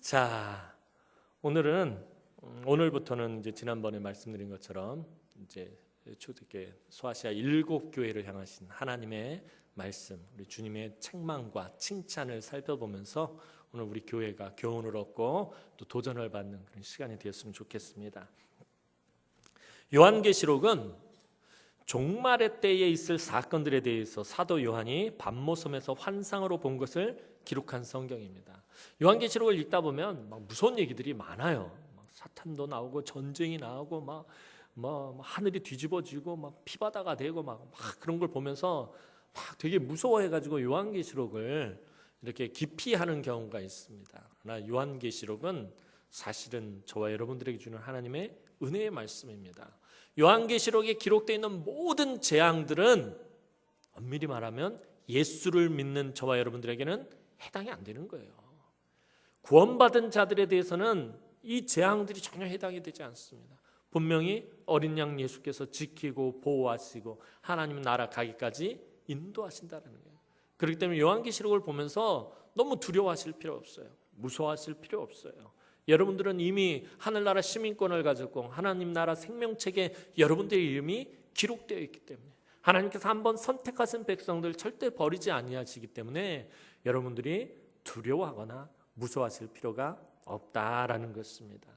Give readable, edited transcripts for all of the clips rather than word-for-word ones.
자, 오늘부터는 이제 지난번에 말씀드린 것처럼 이제 초대교회 소아시아 7교회를 향하신 하나님의 말씀, 우리 주님의 책망과 칭찬을 살펴보면서 오늘 우리 교회가 교훈을 얻고 또 도전을 받는 그런 시간이 되었으면 좋겠습니다. 요한계시록은 종말의 때에 있을 사건들에 대해서 사도 요한이 밤모섬에서 환상으로 본 것을 기록한 성경입니다. 요한계시록을 읽다 보면 막 무서운 얘기들이 많아요. 막 사탄도 나오고 전쟁이 나오고 막 하늘이 뒤집어지고 막 피바다가 되고 막 그런 걸 보면서 막 되게 무서워해가지고 요한계시록을 이렇게 기피하는 경우가 있습니다. 그러나 요한계시록은 사실은 저와 여러분들에게 주는 하나님의 은혜의 말씀입니다. 요한계시록에 기록되어 있는 모든 재앙들은 엄밀히 말하면 예수를 믿는 저와 여러분들에게는 해당이 안 되는 거예요. 구원받은 자들에 대해서는 이 재앙들이 전혀 해당이 되지 않습니다. 분명히 어린 양 예수께서 지키고 보호하시고 하나님 나라 가기까지 인도하신다는 거예요. 그렇기 때문에 요한계시록을 보면서 너무 두려워하실 필요 없어요. 무서워하실 필요 없어요. 여러분들은 이미 하늘나라 시민권을 가졌고 하나님 나라 생명책에 여러분들의 이름이 기록되어 있기 때문에 하나님께서 한번 선택하신 백성들 절대 버리지 아니하시기 때문에 여러분들이 두려워하거나 무서워하실 필요가 없다라는 것입니다.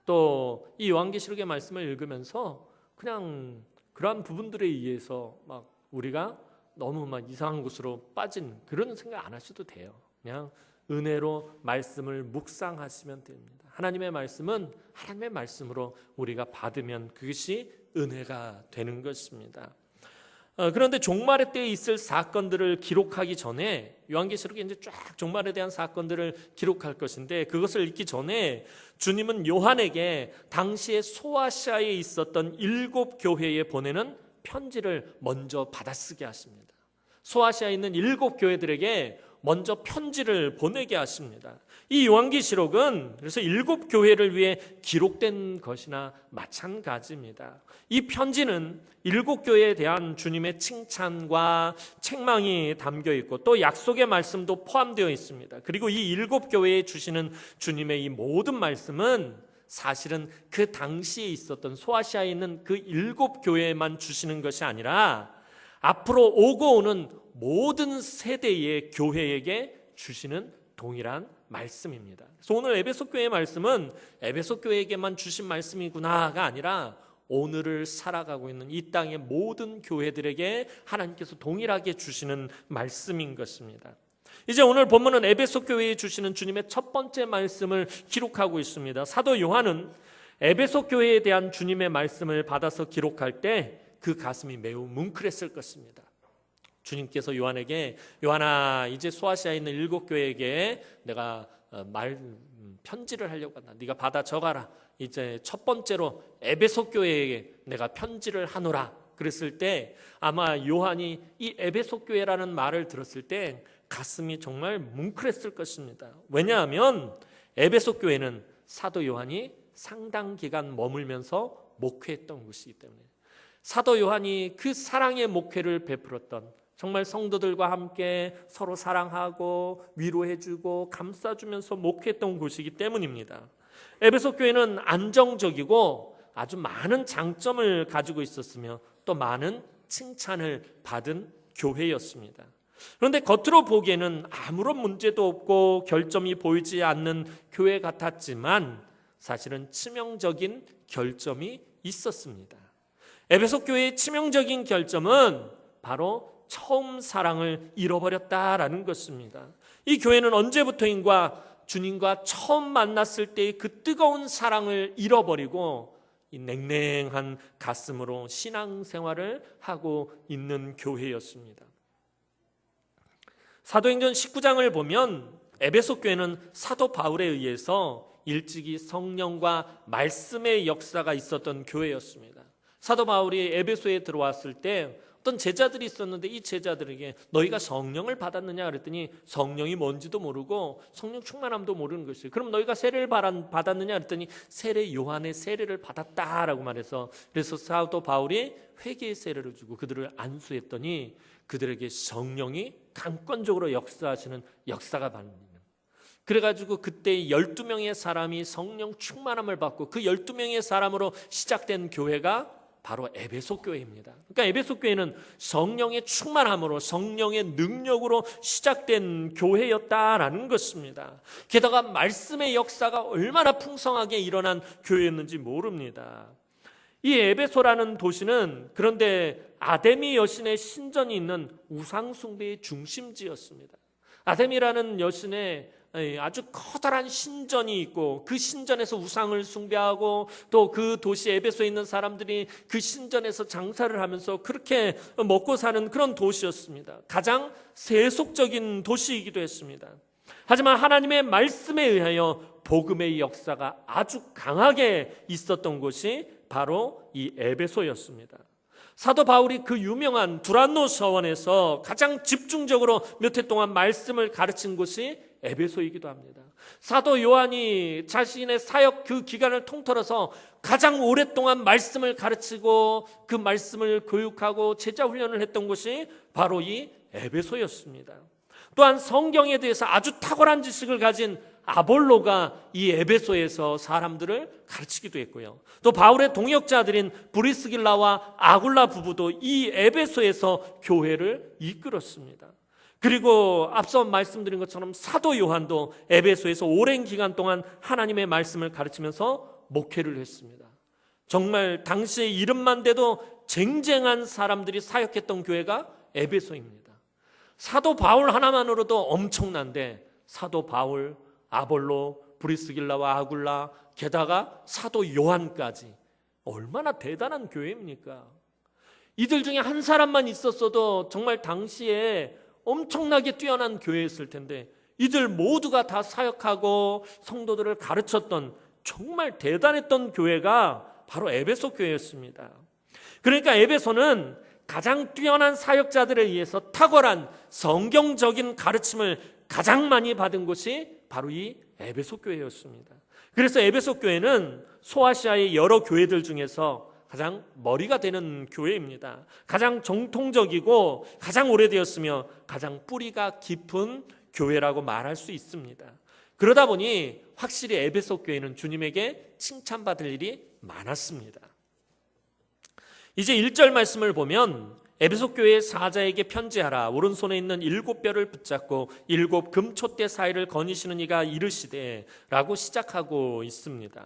또 이 요한계시록의 말씀을 읽으면서 그냥 그러한 부분들에 의해서 막 우리가 너무 막 이상한 곳으로 빠진 그런 생각 안 하셔도 돼요. 그냥 은혜로 말씀을 묵상하시면 됩니다. 하나님의 말씀은 하나님의 말씀으로 우리가 받으면 그것이 은혜가 되는 것입니다. 그런데 종말의 때에 있을 사건들을 기록하기 전에 요한계시록에 이제 쫙 종말에 대한 사건들을 기록할 것인데 그것을 읽기 전에 주님은 요한에게 당시에 소아시아에 있었던 7교회에 보내는 편지를 먼저 받아쓰게 하십니다. 소아시아에 있는 7교회들에게 먼저 편지를 보내게 하십니다. 이 요한계시록은 그래서 7교회를 위해 기록된 것이나 마찬가지입니다. 이 편지는 7교회에 대한 주님의 칭찬과 책망이 담겨 있고 또 약속의 말씀도 포함되어 있습니다. 그리고 이 7교회에 주시는 주님의 이 모든 말씀은 사실은 그 당시에 있었던 소아시아에 있는 그 7교회에만 주시는 것이 아니라 앞으로 오고 오는 모든 세대의 교회에게 주시는 동일한 말씀입니다. 그래서 오늘 에베소 교회의 말씀은 에베소 교회에게만 주신 말씀이구나가 아니라 오늘을 살아가고 있는 이 땅의 모든 교회들에게 하나님께서 동일하게 주시는 말씀인 것입니다. 이제 오늘 본문은 에베소 교회에 주시는 주님의 첫 번째 말씀을 기록하고 있습니다. 사도 요한은 에베소 교회에 대한 주님의 말씀을 받아서 기록할 때 그 가슴이 매우 뭉클했을 것입니다. 주님께서 요한에게 요한아 이제 소아시아에 있는 7교회에게 내가 편지를 하려고 한다. 네가 받아 적어라. 이제 첫 번째로 에베소 교회에게 내가 편지를 하노라. 그랬을 때 아마 요한이 이 에베소 교회라는 말을 들었을 때 가슴이 정말 뭉클했을 것입니다. 왜냐하면 에베소 교회는 사도 요한이 상당 기간 머물면서 목회했던 곳이기 때문에 사도 요한이 그 사랑의 목회를 베풀었던 정말 성도들과 함께 서로 사랑하고 위로해주고 감싸주면서 목회했던 곳이기 때문입니다. 에베소 교회는 안정적이고 아주 많은 장점을 가지고 있었으며 또 많은 칭찬을 받은 교회였습니다. 그런데 겉으로 보기에는 아무런 문제도 없고 결점이 보이지 않는 교회 같았지만 사실은 치명적인 결점이 있었습니다. 에베소 교회의 치명적인 결점은 바로 처음 사랑을 잃어버렸다라는 것입니다. 이 교회는 언제부터인가 주님과 처음 만났을 때의 그 뜨거운 사랑을 잃어버리고 이 냉랭한 가슴으로 신앙생활을 하고 있는 교회였습니다. 사도행전 19장을 보면 에베소 교회는 사도 바울에 의해서 일찍이 성령과 말씀의 역사가 있었던 교회였습니다. 사도 바울이 에베소에 들어왔을 때 어떤 제자들이 있었는데 이 제자들에게 너희가 성령을 받았느냐 그랬더니 성령이 뭔지도 모르고 성령 충만함도 모르는 것이에요. 그럼 너희가 세례를 받았느냐 그랬더니 세례 요한의 세례를 받았다라고 말해서 그래서 사도 바울이 회개의 세례를 주고 그들을 안수했더니 그들에게 성령이 강권적으로 역사하시는 역사가 발생합니다. 그래가지고 그때 12명의 사람이 성령 충만함을 받고 그 12명의 사람으로 시작된 교회가 바로 에베소 교회입니다. 그러니까 에베소 교회는 성령의 충만함으로 성령의 능력으로 시작된 교회였다라는 것입니다. 게다가 말씀의 역사가 얼마나 풍성하게 일어난 교회였는지 모릅니다. 이 에베소라는 도시는 그런데 아데미 여신의 신전이 있는 우상 숭배의 중심지였습니다. 아데미라는 여신의 아주 커다란 신전이 있고 그 신전에서 우상을 숭배하고 또 그 도시 에베소에 있는 사람들이 그 신전에서 장사를 하면서 그렇게 먹고 사는 그런 도시였습니다. 가장 세속적인 도시이기도 했습니다. 하지만 하나님의 말씀에 의하여 복음의 역사가 아주 강하게 있었던 곳이 바로 이 에베소였습니다. 사도 바울이 그 유명한 두란노 서원에서 가장 집중적으로 몇 해 동안 말씀을 가르친 곳이 에베소이기도 합니다. 사도 요한이 자신의 사역 그 기간을 통틀어서 가장 오랫동안 말씀을 가르치고 그 말씀을 교육하고 제자 훈련을 했던 곳이 바로 이 에베소였습니다. 또한 성경에 대해서 아주 탁월한 지식을 가진 아볼로가 이 에베소에서 사람들을 가르치기도 했고요. 또 바울의 동역자들인 브리스길라와 아굴라 부부도 이 에베소에서 교회를 이끌었습니다. 그리고 앞서 말씀드린 것처럼 사도 요한도 에베소에서 오랜 기간 동안 하나님의 말씀을 가르치면서 목회를 했습니다. 정말 당시의 이름만 대도 쟁쟁한 사람들이 사역했던 교회가 에베소입니다. 사도 바울 하나만으로도 엄청난데 사도 바울, 아볼로, 브리스길라와 아굴라, 게다가 사도 요한까지 얼마나 대단한 교회입니까? 이들 중에 한 사람만 있었어도 정말 당시에 엄청나게 뛰어난 교회였을 텐데 이들 모두가 다 사역하고 성도들을 가르쳤던 정말 대단했던 교회가 바로 에베소 교회였습니다. 그러니까 에베소는 가장 뛰어난 사역자들에 의해서 탁월한 성경적인 가르침을 가장 많이 받은 곳이 바로 이 에베소 교회였습니다. 그래서 에베소 교회는 소아시아의 여러 교회들 중에서 가장 머리가 되는 교회입니다. 가장 정통적이고 가장 오래되었으며 가장 뿌리가 깊은 교회라고 말할 수 있습니다. 그러다 보니 확실히 에베소 교회는 주님에게 칭찬받을 일이 많았습니다. 이제 1절 말씀을 보면 에베소 교회의 사자에게 편지하라. 오른손에 있는 7뼈를 붙잡고 7 금촛대 사이를 거니시는 이가 이르시되 라고 시작하고 있습니다.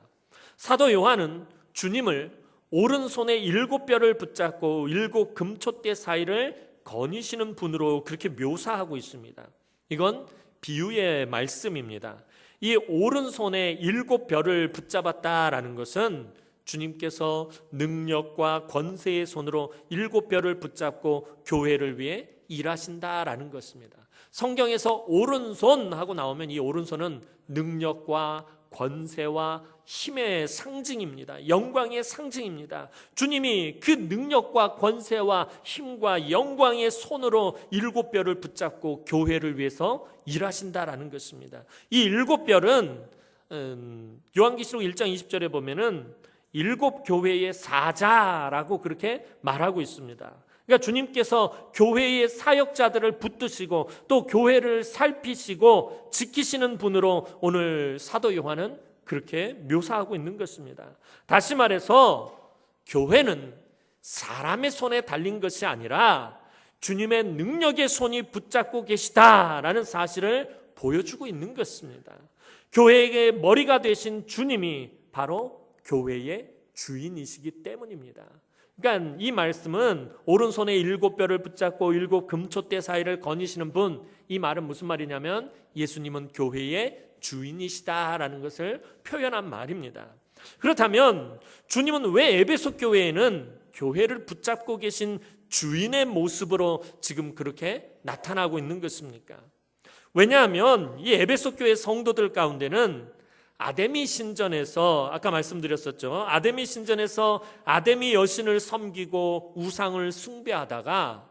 사도 요한은 주님을 오른손에 7뼈를 붙잡고 7 금촛대 사이를 거니시는 분으로 그렇게 묘사하고 있습니다. 이건 비유의 말씀입니다. 이 오른손에 7뼈를 붙잡았다라는 것은 주님께서 능력과 권세의 손으로 7뼈를 붙잡고 교회를 위해 일하신다라는 것입니다. 성경에서 오른손 하고 나오면 이 오른손은 능력과 권세와 힘의 상징입니다. 영광의 상징입니다. 주님이 그 능력과 권세와 힘과 영광의 손으로 7뼈를 붙잡고 교회를 위해서 일하신다라는 것입니다. 이 7뼈는 요한계시록 1장 20절에 보면은 7 교회의 사자라고 그렇게 말하고 있습니다. 그러니까 주님께서 교회의 사역자들을 붙드시고 또 교회를 살피시고 지키시는 분으로 오늘 사도 요한은 그렇게 묘사하고 있는 것입니다. 다시 말해서 교회는 사람의 손에 달린 것이 아니라 주님의 능력의 손이 붙잡고 계시다라는 사실을 보여주고 있는 것입니다. 교회의 머리가 되신 주님이 바로 교회의 주인이시기 때문입니다. 그러니까 이 말씀은 오른손에 7뼈를 붙잡고 7 금촛대 사이를 거니시는 분, 이 말은 무슨 말이냐면 예수님은 교회의 주인이시다라는 것을 표현한 말입니다. 그렇다면 주님은 왜 에베소 교회에는 교회를 붙잡고 계신 주인의 모습으로 지금 그렇게 나타나고 있는 것입니까? 왜냐하면 이 에베소 교회 성도들 가운데는 아데미 신전에서 아까 말씀드렸었죠. 아데미 신전에서 아데미 여신을 섬기고 우상을 숭배하다가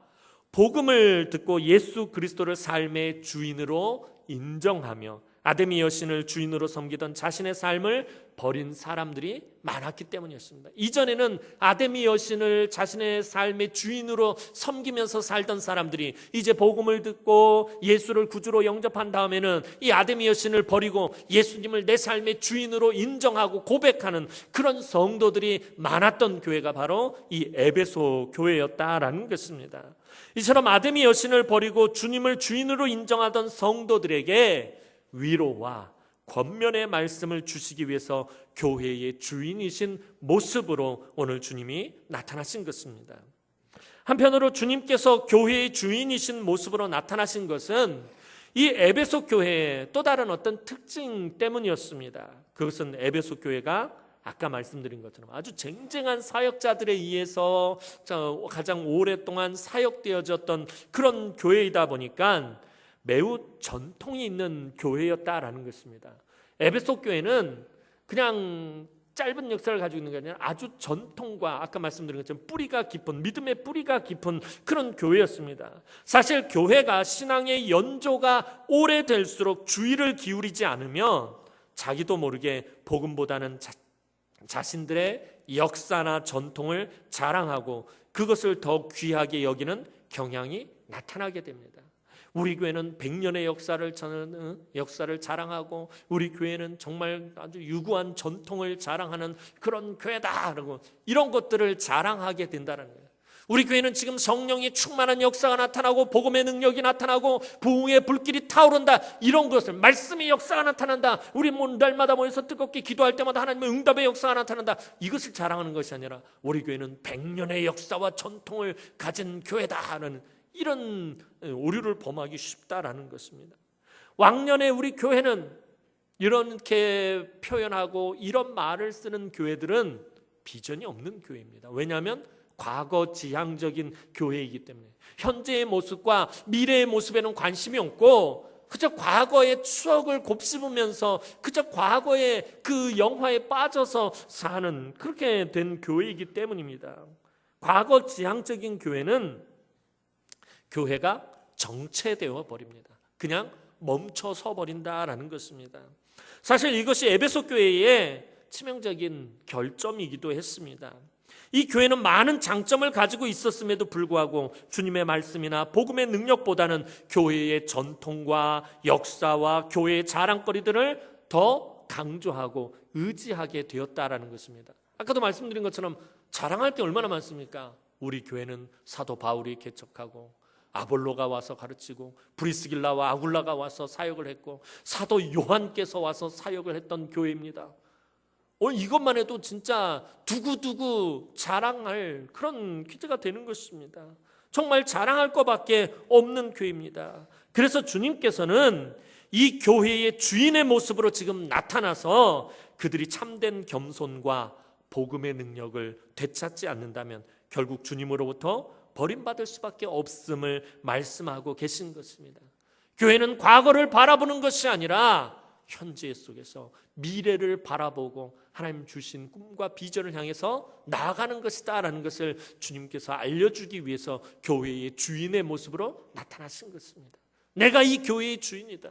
복음을 듣고 예수 그리스도를 삶의 주인으로 인정하며 아데미 여신을 주인으로 섬기던 자신의 삶을 버린 사람들이 많았기 때문이었습니다. 이전에는 아데미 여신을 자신의 삶의 주인으로 섬기면서 살던 사람들이 이제 복음을 듣고 예수를 구주로 영접한 다음에는 이 아데미 여신을 버리고 예수님을 내 삶의 주인으로 인정하고 고백하는 그런 성도들이 많았던 교회가 바로 이 에베소 교회였다라는 것입니다. 이처럼 아데미 여신을 버리고 주님을 주인으로 인정하던 성도들에게 위로와 권면의 말씀을 주시기 위해서 교회의 주인이신 모습으로 오늘 주님이 나타나신 것입니다. 한편으로 주님께서 교회의 주인이신 모습으로 나타나신 것은 이 에베소 교회의 또 다른 어떤 특징 때문이었습니다. 그것은 에베소 교회가 아까 말씀드린 것처럼 아주 쟁쟁한 사역자들에 의해서 가장 오랫동안 사역되어졌던 그런 교회이다 보니까 매우 전통이 있는 교회였다라는 것입니다. 에베소 교회는 그냥 짧은 역사를 가지고 있는 게 아니라 아주 전통과 아까 말씀드린 것처럼 뿌리가 깊은, 믿음의 뿌리가 깊은 그런 교회였습니다. 사실 교회가 신앙의 연조가 오래될수록 주의를 기울이지 않으면 자기도 모르게 복음보다는 자신들의 역사나 전통을 자랑하고 그것을 더 귀하게 여기는 경향이 나타나게 됩니다. 우리 교회는 100년의 역사를 자랑하고 우리 교회는 정말 아주 유구한 전통을 자랑하는 그런 교회다 라고 이런 것들을 자랑하게 된다는 거예요. 우리 교회는 지금 성령이 충만한 역사가 나타나고 복음의 능력이 나타나고 부흥의 불길이 타오른다, 이런 것을, 말씀의 역사가 나타난다, 우리 날마다 모여서 뜨겁게 기도할 때마다 하나님의 응답의 역사가 나타난다, 이것을 자랑하는 것이 아니라 우리 교회는 100년의 역사와 전통을 가진 교회다라는 이런 오류를 범하기 쉽다라는 것입니다. 왕년에 우리 교회는 이렇게 표현하고 이런 말을 쓰는 교회들은 비전이 없는 교회입니다. 왜냐하면 과거 지향적인 교회이기 때문에 현재의 모습과 미래의 모습에는 관심이 없고 그저 과거의 추억을 곱씹으면서 그저 과거의 그 영화에 빠져서 사는 그렇게 된 교회이기 때문입니다. 과거 지향적인 교회는 교회가 정체되어 버립니다. 그냥 멈춰서 버린다라는 것입니다. 사실 이것이 에베소 교회의 치명적인 결점이기도 했습니다. 이 교회는 많은 장점을 가지고 있었음에도 불구하고 주님의 말씀이나 복음의 능력보다는 교회의 전통과 역사와 교회의 자랑거리들을 더 강조하고 의지하게 되었다라는 것입니다. 아까도 말씀드린 것처럼 자랑할 게 얼마나 많습니까? 우리 교회는 사도 바울이 개척하고 아볼로가 와서 가르치고 브리스길라와 아굴라가 와서 사역을 했고 사도 요한께서 와서 사역을 했던 교회입니다. 오늘 이것만 해도 진짜 두고두고 자랑할 그런 퀴즈가 되는 것입니다. 정말 자랑할 것밖에 없는 교회입니다. 그래서 주님께서는 이 교회의 주인의 모습으로 지금 나타나서 그들이 참된 겸손과 복음의 능력을 되찾지 않는다면 결국 주님으로부터 버림받을 수밖에 없음을 말씀하고 계신 것입니다. 교회는 과거를 바라보는 것이 아니라 현재 속에서 미래를 바라보고 하나님 주신 꿈과 비전을 향해서 나아가는 것이다라는 것을 주님께서 알려주기 위해서 교회의 주인의 모습으로 나타나신 것입니다. 내가 이 교회의 주인이다.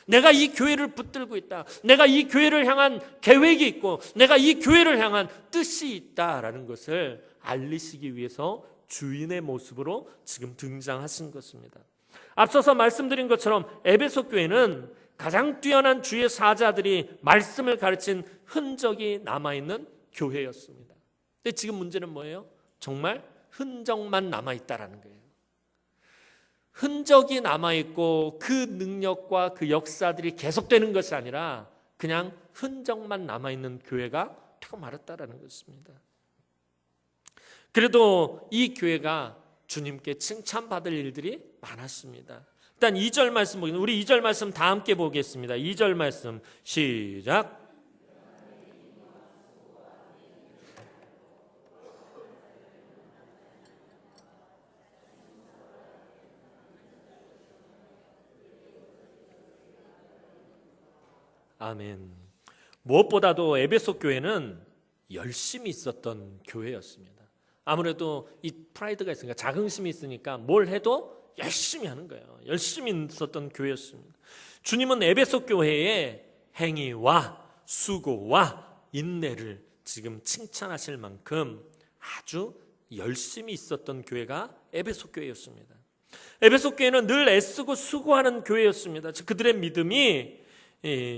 내가 이 교회를 붙들고 있다. 내가 이 교회를 향한 계획이 있고 내가 이 교회를 향한 뜻이 있다라는 것을 알리시기 위해서 주인의 모습으로 지금 등장하신 것입니다. 앞서서 말씀드린 것처럼 에베소 교회는 가장 뛰어난 주의 사자들이 말씀을 가르친 흔적이 남아있는 교회였습니다. 근데 지금 문제는 뭐예요? 정말 흔적만 남아있다라는 거예요. 흔적이 남아있고 그 능력과 그 역사들이 계속되는 것이 아니라 그냥 흔적만 남아있는 교회가 되고 말았다라는 것입니다. 그래도 이 교회가 주님께 칭찬받을 일들이 많았습니다. 일단 2절 말씀 보겠습니다. 우리 2절 말씀 다 함께 보겠습니다. 2절 말씀 시작. 아멘. 무엇보다도 에베소 교회는 열심히 있었던 교회였습니다. 아무래도 이 프라이드가 있으니까, 자긍심이 있으니까 뭘 해도 열심히 하는 거예요. 열심히 있었던 교회였습니다. 주님은 에베소 교회의 행위와 수고와 인내를 지금 칭찬하실 만큼 아주 열심히 있었던 교회가 에베소 교회였습니다. 에베소 교회는 늘 애쓰고 수고하는 교회였습니다. 그들의 믿음이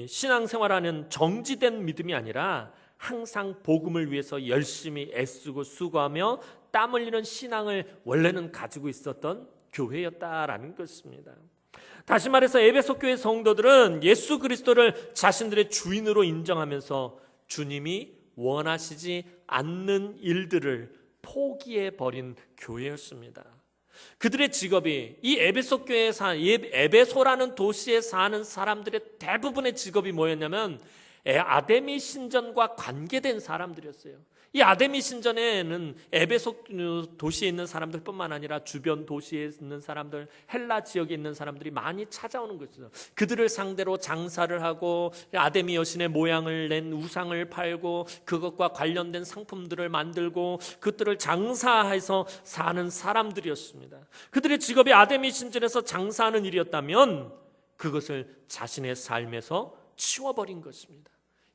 신앙생활하는 정지된 믿음이 아니라 항상 복음을 위해서 열심히 애쓰고 수고하며 땀 흘리는 신앙을 원래는 가지고 있었던 교회였다라는 것입니다. 다시 말해서 에베소 교회 성도들은 예수 그리스도를 자신들의 주인으로 인정하면서 주님이 원하시지 않는 일들을 포기해버린 교회였습니다. 그들의 직업이, 이 에베소 교회에 에베소라는 도시에 사는 사람들의 대부분의 직업이 뭐였냐면 아데미 신전과 관계된 사람들이었어요. 이 아데미 신전에는 에베소 도시에 있는 사람들뿐만 아니라 주변 도시에 있는 사람들, 헬라 지역에 있는 사람들이 많이 찾아오는 것이죠. 그들을 상대로 장사를 하고 아데미 여신의 모양을 낸 우상을 팔고 그것과 관련된 상품들을 만들고 그것들을 장사해서 사는 사람들이었습니다. 그들의 직업이 아데미 신전에서 장사하는 일이었다면 그것을 자신의 삶에서 치워버린 것입니다.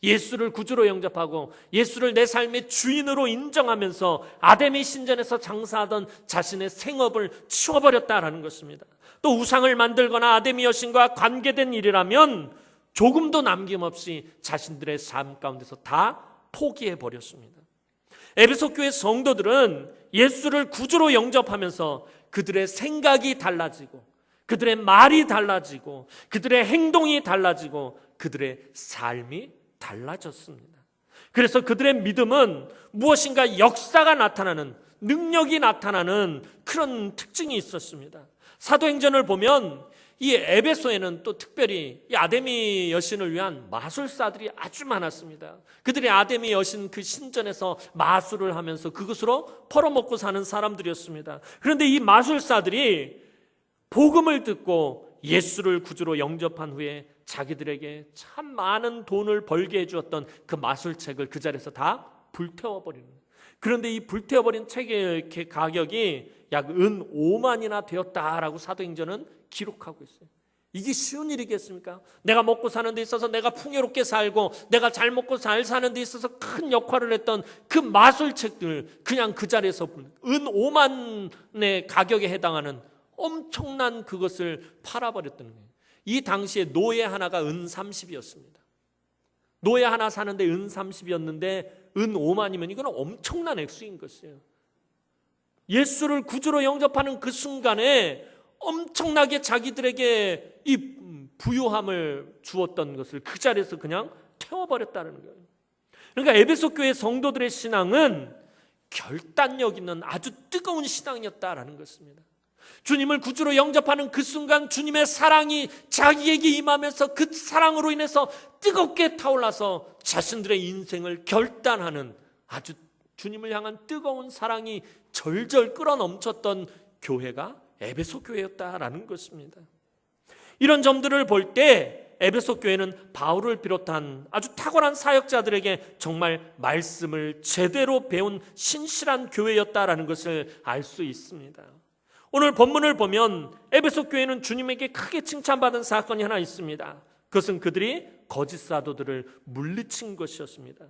예수를 구주로 영접하고 예수를 내 삶의 주인으로 인정하면서 아데미 신전에서 장사하던 자신의 생업을 치워버렸다라는 것입니다. 또 우상을 만들거나 아데미 여신과 관계된 일이라면 조금도 남김없이 자신들의 삶 가운데서 다 포기해버렸습니다. 에베소 교회 성도들은 예수를 구주로 영접하면서 그들의 생각이 달라지고 그들의 말이 달라지고 그들의 행동이 달라지고 그들의 삶이 달라졌습니다. 그래서 그들의 믿음은 무엇인가 역사가 나타나는, 능력이 나타나는 그런 특징이 있었습니다. 사도행전을 보면 이 에베소에는 또 특별히 이 아데미 여신을 위한 마술사들이 아주 많았습니다. 그들이 아데미 여신 그 신전에서 마술을 하면서 그것으로 벌어먹고 사는 사람들이었습니다. 그런데 이 마술사들이 복음을 듣고 예수를 구주로 영접한 후에 자기들에게 참 많은 돈을 벌게 해주었던 그 마술책을 그 자리에서 다 불태워버리는 거예요. 그런데 이 불태워버린 책의 가격이 약 은 5만이나 되었다라고 사도행전은 기록하고 있어요. 이게 쉬운 일이겠습니까? 내가 먹고 사는 데 있어서 내가 풍요롭게 살고 내가 잘 먹고 잘 사는 데 있어서 큰 역할을 했던 그 마술책들 그냥 그 자리에서 은 5만의 가격에 해당하는 엄청난 그것을 팔아버렸던 거예요. 이 당시에 노예 하나가 은 30이었습니다. 노예 하나 사는데 은 30이었는데 은 5만이면 이건 엄청난 액수인 것이에요. 예수를 구주로 영접하는 그 순간에 엄청나게 자기들에게 이 부유함을 주었던 것을 그 자리에서 그냥 태워버렸다는 거예요. 그러니까 에베소 교회 성도들의 신앙은 결단력 있는 아주 뜨거운 신앙이었다라는 것입니다. 주님을 구주로 영접하는 그 순간 주님의 사랑이 자기에게 임하면서 그 사랑으로 인해서 뜨겁게 타올라서 자신들의 인생을 결단하는 아주 주님을 향한 뜨거운 사랑이 절절 끌어넘쳤던 교회가 에베소 교회였다라는 것입니다. 이런 점들을 볼 때 에베소 교회는 바울을 비롯한 아주 탁월한 사역자들에게 정말 말씀을 제대로 배운 신실한 교회였다라는 것을 알 수 있습니다. 오늘 본문을 보면 에베소 교회는 주님에게 크게 칭찬받은 사건이 하나 있습니다. 그것은 그들이 거짓 사도들을 물리친 것이었습니다.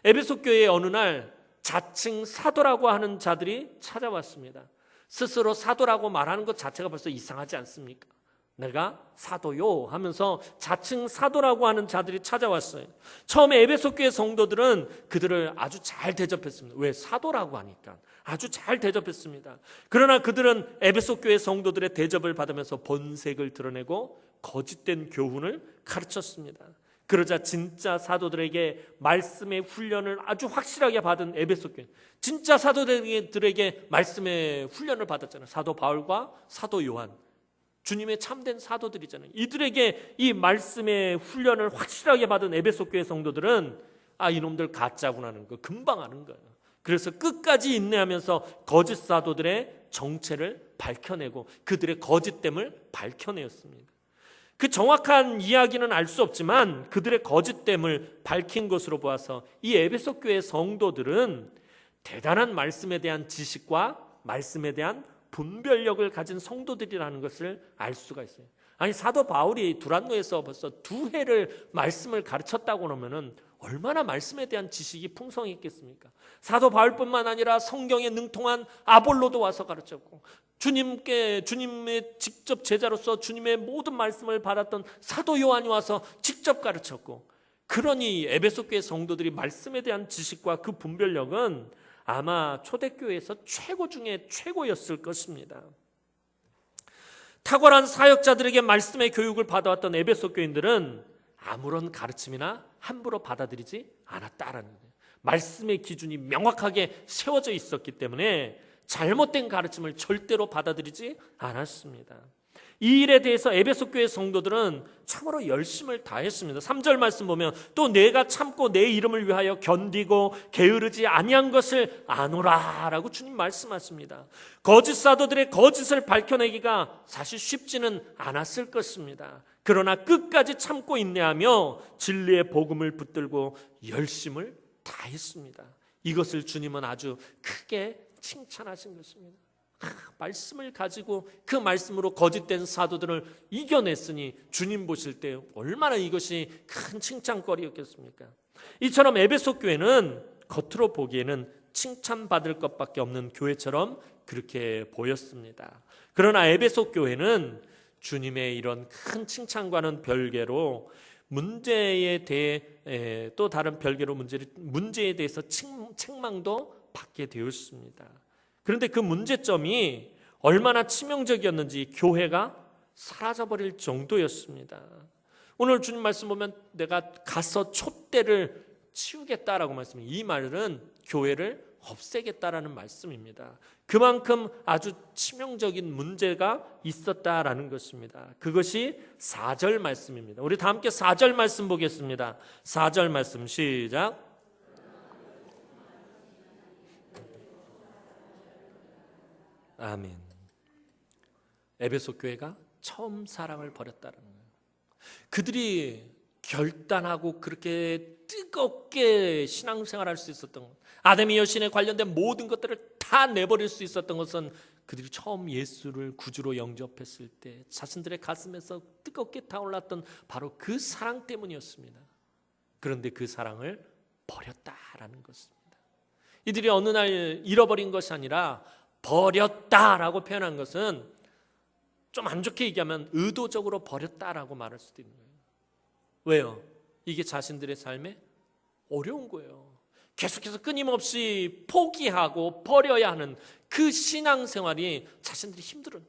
에베소 교회에 어느 날 자칭 사도라고 하는 자들이 찾아왔습니다. 스스로 사도라고 말하는 것 자체가 벌써 이상하지 않습니까? 내가 사도요 하면서 자칭 사도라고 하는 자들이 찾아왔어요. 처음에 에베소 교회 성도들은 그들을 아주 잘 대접했습니다. 왜? 사도라고 하니까 아주 잘 대접했습니다. 그러나 그들은 에베소 교회 성도들의 대접을 받으면서 본색을 드러내고 거짓된 교훈을 가르쳤습니다. 그러자 진짜 사도들에게 말씀의 훈련을 아주 확실하게 받은 에베소 교회, 진짜 사도들에게 말씀의 훈련을 받았잖아요. 사도 바울과 사도 요한, 주님의 참된 사도들이잖아요. 이들에게 이 말씀의 훈련을 확실하게 받은 에베소 교회 성도들은 이놈들 가짜구나 하는 거 금방 아는 거예요. 그래서 끝까지 인내하면서 거짓 사도들의 정체를 밝혀내고 그들의 거짓됨을 밝혀내었습니다. 그 정확한 이야기는 알 수 없지만 그들의 거짓됨을 밝힌 것으로 보아서 이 에베소 교회 성도들은 대단한 말씀에 대한 지식과 말씀에 대한 분별력을 가진 성도들이라는 것을 알 수가 있어요. 아니, 사도 바울이 두란노에서 벌써 2해를 말씀을 가르쳤다고 그러면은 얼마나 말씀에 대한 지식이 풍성했겠습니까? 사도 바울뿐만 아니라 성경에 능통한 아볼로도 와서 가르쳤고, 주님의 직접 제자로서 주님의 모든 말씀을 받았던 사도 요한이 와서 직접 가르쳤고, 그러니 에베소 교회 성도들이 말씀에 대한 지식과 그 분별력은 아마 초대교회에서 최고 중에 최고였을 것입니다. 탁월한 사역자들에게 말씀의 교육을 받아왔던 에베소 교인들은 아무런 가르침이나 함부로 받아들이지 않았다라는 거예요. 말씀의 기준이 명확하게 세워져 있었기 때문에 잘못된 가르침을 절대로 받아들이지 않았습니다. 이 일에 대해서 에베소 교회 성도들은 참으로 열심을 다했습니다. 3절 말씀 보면 또 내가 참고 내 이름을 위하여 견디고 게으르지 아니한 것을 아노라 라고 주님 말씀하십니다. 거짓 사도들의 거짓을 밝혀내기가 사실 쉽지는 않았을 것입니다. 그러나 끝까지 참고 인내하며 진리의 복음을 붙들고 열심을 다했습니다. 이것을 주님은 아주 크게 칭찬하신 것입니다. 말씀을 가지고 그 말씀으로 거짓된 사도들을 이겨냈으니 주님 보실 때 얼마나 이것이 큰 칭찬거리였겠습니까? 이처럼 에베소 교회는 겉으로 보기에는 칭찬받을 것밖에 없는 교회처럼 그렇게 보였습니다. 그러나 에베소 교회는 주님의 이런 큰 칭찬과는 별개로 문제에 대해 또 다른 별개로 문제에 대해서 책망도 받게 되었습니다. 그런데 그 문제점이 얼마나 치명적이었는지 교회가 사라져버릴 정도였습니다. 오늘 주님 말씀 보면 내가 가서 촛대를 치우겠다라고 말씀해요. 이 말은 교회를 없애겠다라는 말씀입니다. 그만큼 아주 치명적인 문제가 있었다라는 것입니다. 그것이 4절 말씀입니다. 우리 다 함께 4절 말씀 보겠습니다. 4절 말씀 시작. 아멘. 에베소 교회가 처음 사랑을 버렸다는 거예요. 그들이 결단하고 그렇게 뜨겁게 신앙생활할 수 있었던 것, 아담이 여신에 관련된 모든 것들을 다 내버릴 수 있었던 것은 그들이 처음 예수를 구주로 영접했을 때 자신들의 가슴에서 뜨겁게 타올랐던 바로 그 사랑 때문이었습니다. 그런데 그 사랑을 버렸다라는 것입니다. 이들이 어느 날 잃어버린 것이 아니라 버렸다라고 표현한 것은 좀 안 좋게 얘기하면 의도적으로 버렸다라고 말할 수도 있는 거예요. 왜요? 이게 자신들의 삶에 어려운 거예요. 계속해서 끊임없이 포기하고 버려야 하는 그 신앙생활이 자신들이 힘들어요.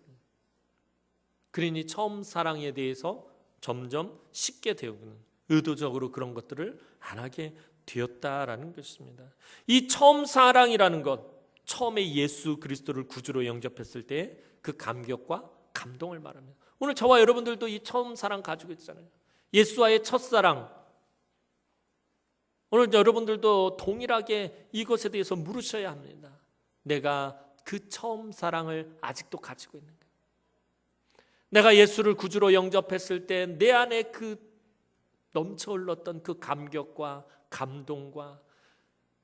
그러니 처음 사랑에 대해서 점점 식게 되고는 의도적으로 그런 것들을 안 하게 되었다라는 것입니다. 이 처음 사랑이라는 것, 처음에 예수 그리스도를 구주로 영접했을 때 그 감격과 감동을 말합니다. 오늘 저와 여러분들도 이 처음 사랑 가지고 있잖아요. 예수와의 첫사랑. 오늘 여러분들도 동일하게 이것에 대해서 물으셔야 합니다. 내가 그 처음 사랑을 아직도 가지고 있는가? 내가 예수를 구주로 영접했을 때 내 안에 그 넘쳐 흘렀던 그 감격과 감동과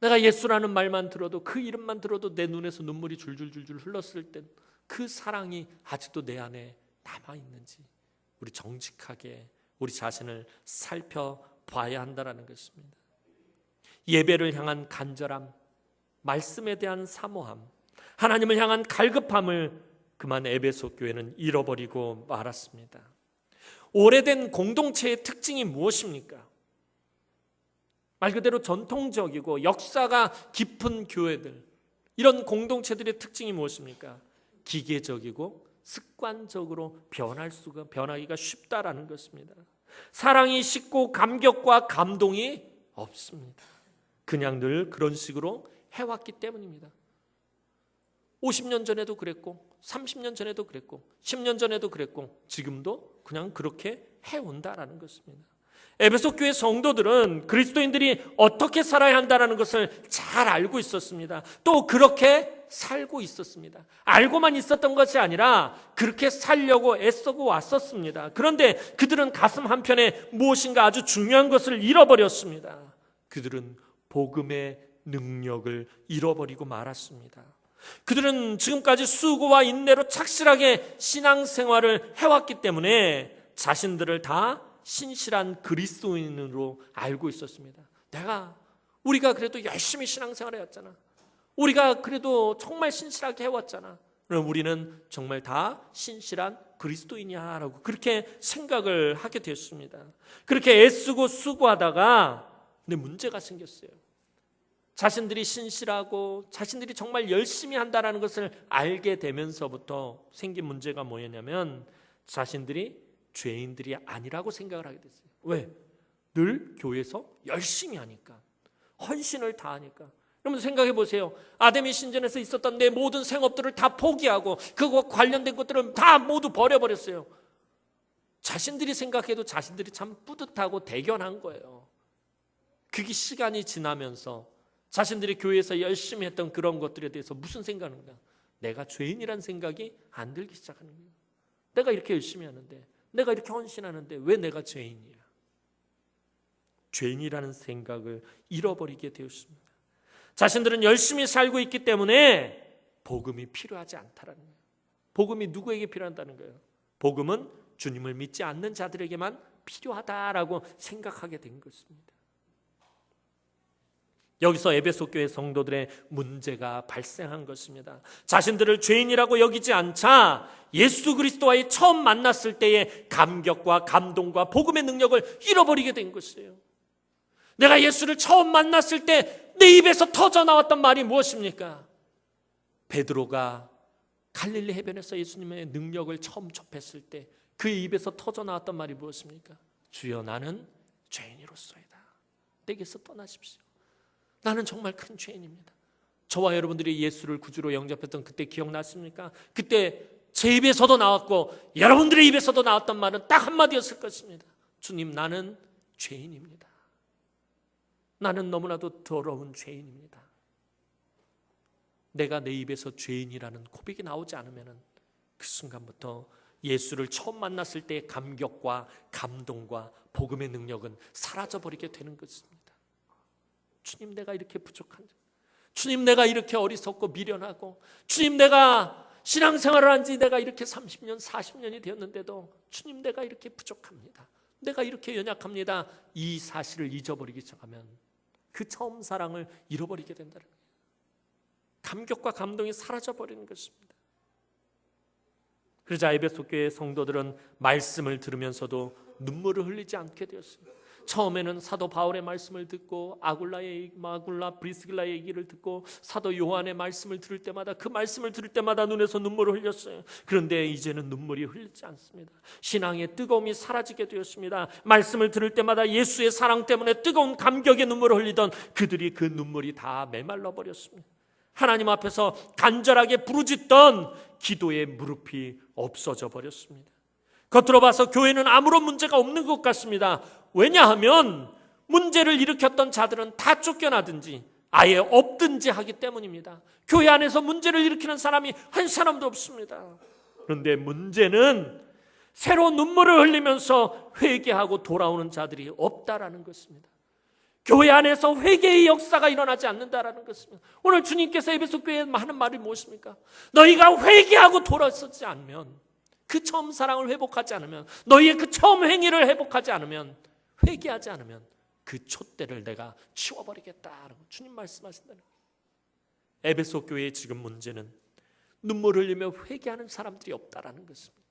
내가 예수라는 말만 들어도 그 이름만 들어도 내 눈에서 눈물이 줄줄줄줄 흘렀을 때 그 사랑이 아직도 내 안에 남아있는지 우리 정직하게 우리 자신을 살펴봐야 한다는 것입니다. 예배를 향한 간절함, 말씀에 대한 사모함, 하나님을 향한 갈급함을 그만 에베소 교회는 잃어버리고 말았습니다. 오래된 공동체의 특징이 무엇입니까? 말 그대로 전통적이고 역사가 깊은 교회들, 이런 공동체들의 특징이 무엇입니까? 기계적이고 습관적으로 변하기가 쉽다라는 것입니다. 사랑이 식고 감격과 감동이 없습니다. 그냥 늘 그런 식으로 해왔기 때문입니다. 50년 전에도 그랬고 30년 전에도 그랬고 10년 전에도 그랬고 지금도 그냥 그렇게 해온다라는 것입니다. 에베소 교회 성도들은 그리스도인들이 어떻게 살아야 한다는 것을 잘 알고 있었습니다. 또 그렇게 살고 있었습니다. 알고만 있었던 것이 아니라 그렇게 살려고 애쓰고 왔었습니다. 그런데 그들은 가슴 한편에 무엇인가 아주 중요한 것을 잃어버렸습니다. 그들은 복음의 능력을 잃어버리고 말았습니다. 그들은 지금까지 수고와 인내로 착실하게 신앙생활을 해왔기 때문에 자신들을 다 신실한 그리스도인으로 알고 있었습니다. 우리가 그래도 열심히 신앙생활을 해왔잖아. 우리가 그래도 정말 신실하게 해왔잖아. 그럼 우리는 정말 다 신실한 그리스도인이야라고 그렇게 생각을 하게 됐습니다. 그렇게 애쓰고 수고하다가 근데 문제가 생겼어요. 자신들이 신실하고 자신들이 정말 열심히 한다는 것을 알게 되면서부터 생긴 문제가 뭐였냐면 자신들이 죄인들이 아니라고 생각을 하게 됐어요. 왜? 늘 교회에서 열심히 하니까, 헌신을 다하니까. 여러분 생각해 보세요. 아담이 신전에서 있었던 내 모든 생업들을 다 포기하고 그거 관련된 것들은 다 모두 버려버렸어요. 자신들이 생각해도 자신들이 참 뿌듯하고 대견한 거예요. 그게 시간이 지나면서 자신들이 교회에서 열심히 했던 그런 것들에 대해서 무슨 생각인가? 내가 죄인이란 생각이 안 들기 시작하는 거예요. 내가 이렇게 열심히 하는데, 내가 이렇게 헌신하는데 왜 내가 죄인이야? 죄인이라는 생각을 잃어버리게 되었습니다. 자신들은 열심히 살고 있기 때문에 복음이 필요하지 않다라는 거예요. 복음이 누구에게 필요하다는 거예요? 복음은 주님을 믿지 않는 자들에게만 필요하다라고 생각하게 된 것입니다. 여기서 에베소 교회 성도들의 문제가 발생한 것입니다. 자신들을 죄인이라고 여기지 않자 예수 그리스도와의 처음 만났을 때의 감격과 감동과 복음의 능력을 잃어버리게 된 것이에요. 내가 예수를 처음 만났을 때 내 입에서 터져 나왔던 말이 무엇입니까? 베드로가 갈릴리 해변에서 예수님의 능력을 처음 접했을 때 그의 입에서 터져 나왔던 말이 무엇입니까? 주여, 나는 죄인으로소이다. 내게서 떠나십시오. 나는 정말 큰 죄인입니다. 저와 여러분들이 예수를 구주로 영접했던 그때 기억나십니까? 그때 제 입에서도 나왔고 여러분들의 입에서도 나왔던 말은 딱 한마디였을 것입니다. 주님, 나는 죄인입니다. 나는 너무나도 더러운 죄인입니다. 내가 내 입에서 죄인이라는 고백이 나오지 않으면 그 순간부터 예수를 처음 만났을 때의 감격과 감동과 복음의 능력은 사라져버리게 되는 것입니다. 주님, 내가 이렇게 부족한, 주님, 내가 이렇게 어리석고 미련하고, 주님, 내가 신앙생활을 한 지 내가 이렇게 30년, 40년이 되었는데도 주님, 내가 이렇게 부족합니다. 내가 이렇게 연약합니다. 이 사실을 잊어버리기 시작하면 그 처음 사랑을 잃어버리게 된다는 거예요. 감격과 감동이 사라져버리는 것입니다. 그러자 에베소 교회 성도들은 말씀을 들으면서도 눈물을 흘리지 않게 되었습니다. 처음에는 사도 바울의 말씀을 듣고 아굴라, 브리스길라의 얘기를 듣고 사도 요한의 말씀을 들을 때마다 그 말씀을 들을 때마다 눈에서 눈물을 흘렸어요. 그런데 이제는 눈물이 흘리지 않습니다. 신앙의 뜨거움이 사라지게 되었습니다. 말씀을 들을 때마다 예수의 사랑 때문에 뜨거운 감격의 눈물을 흘리던 그들이 그 눈물이 다 메말라 버렸습니다. 하나님 앞에서 간절하게 부르짖던 기도의 무릎이 없어져 버렸습니다. 겉으로 봐서 교회는 아무런 문제가 없는 것 같습니다. 왜냐하면 문제를 일으켰던 자들은 다 쫓겨나든지 아예 없든지 하기 때문입니다. 교회 안에서 문제를 일으키는 사람이 한 사람도 없습니다. 그런데 문제는 새로 눈물을 흘리면서 회개하고 돌아오는 자들이 없다라는 것입니다. 교회 안에서 회개의 역사가 일어나지 않는다라는 것입니다. 오늘 주님께서 에베소 교회에 하는 말이 무엇입니까? 너희가 회개하고 돌아서지 않으면, 그 처음 사랑을 회복하지 않으면, 너희의 그 처음 행위를 회복하지 않으면, 회개하지 않으면 그 촛대를 내가 치워버리겠다라고 주님 말씀하신다는 거예요. 에베소 교회의 지금 문제는 눈물을 흘리며 회개하는 사람들이 없다라는 것입니다.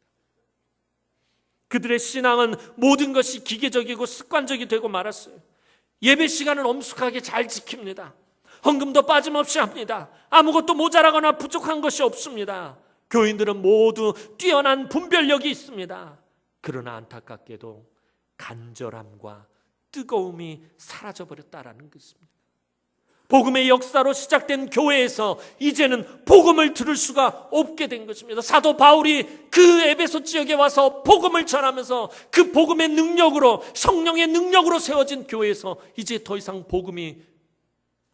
그들의 신앙은 모든 것이 기계적이고 습관적이 되고 말았어요. 예배 시간은 엄숙하게 잘 지킵니다. 헌금도 빠짐없이 합니다. 아무것도 모자라거나 부족한 것이 없습니다. 교인들은 모두 뛰어난 분별력이 있습니다. 그러나 안타깝게도 간절함과 뜨거움이 사라져버렸다라는 것입니다. 복음의 역사로 시작된 교회에서 이제는 복음을 들을 수가 없게 된 것입니다. 사도 바울이 그 에베소 지역에 와서 복음을 전하면서 그 복음의 능력으로, 성령의 능력으로 세워진 교회에서 이제 더 이상 복음이,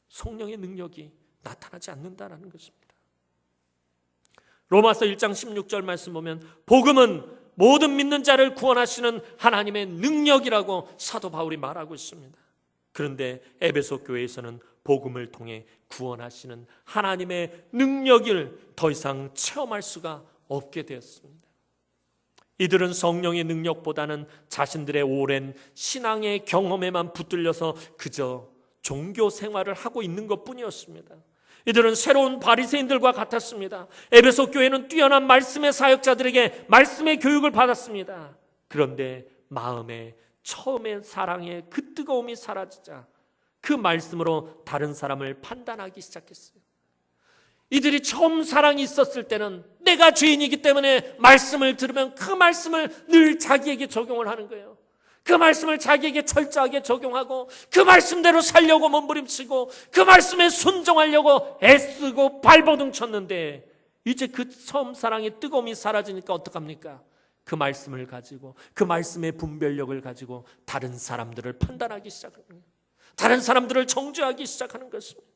성령의 능력이 나타나지 않는다는 것입니다. 로마서 1장 16절 말씀 보면 복음은 모든 믿는 자를 구원하시는 하나님의 능력이라고 사도 바울이 말하고 있습니다. 그런데 에베소 교회에서는 복음을 통해 구원하시는 하나님의 능력을 더 이상 체험할 수가 없게 되었습니다. 이들은 성령의 능력보다는 자신들의 오랜 신앙의 경험에만 붙들려서 그저 종교 생활을 하고 있는 것뿐이었습니다. 이들은 새로운 바리새인들과 같았습니다. 에베소 교회는 뛰어난 말씀의 사역자들에게 말씀의 교육을 받았습니다. 그런데 마음에 처음의 사랑의 그 뜨거움이 사라지자 그 말씀으로 다른 사람을 판단하기 시작했어요. 이들이 처음 사랑이 있었을 때는 내가 죄인이기 때문에 말씀을 들으면 그 말씀을 늘 자기에게 적용을 하는 거예요. 그 말씀을 자기에게 철저하게 적용하고 그 말씀대로 살려고 몸부림치고 그 말씀에 순종하려고 애쓰고 발버둥 쳤는데 이제 그 처음 사랑의 뜨거움이 사라지니까 어떡합니까? 그 말씀을 가지고 그 말씀의 분별력을 가지고 다른 사람들을 판단하기 시작하는 거예요. 다른 사람들을 정죄하기 시작하는 것입니다.